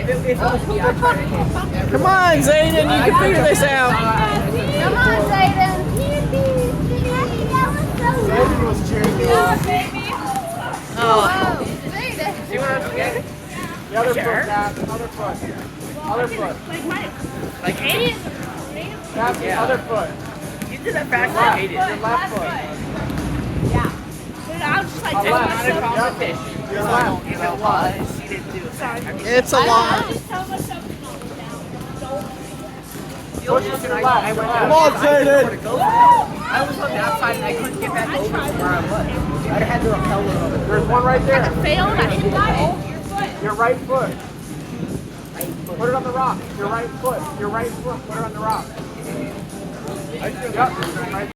Come on, Zayden, you can figure this out. Come on, Zayden. Zayden was cheering you on. Oh, Zayden. See what I'm getting? The other foot, Dad. Other foot. Other foot. Like Hayden? That's the other foot. You did that faster than Hayden. Your left foot. I was just like, Your left. Not a competition. Your left. If it was, you didn't do it. It's a lot. Push it to the left. Come on, Zayden. I was on the outside and I couldn't get back over to where I was. I'd have had to rappel a little bit. There's one right there. failed. I hit the goal. Your right foot. Put it on the rock. Your right foot. Your right foot. Put it on the rock. Yep. Right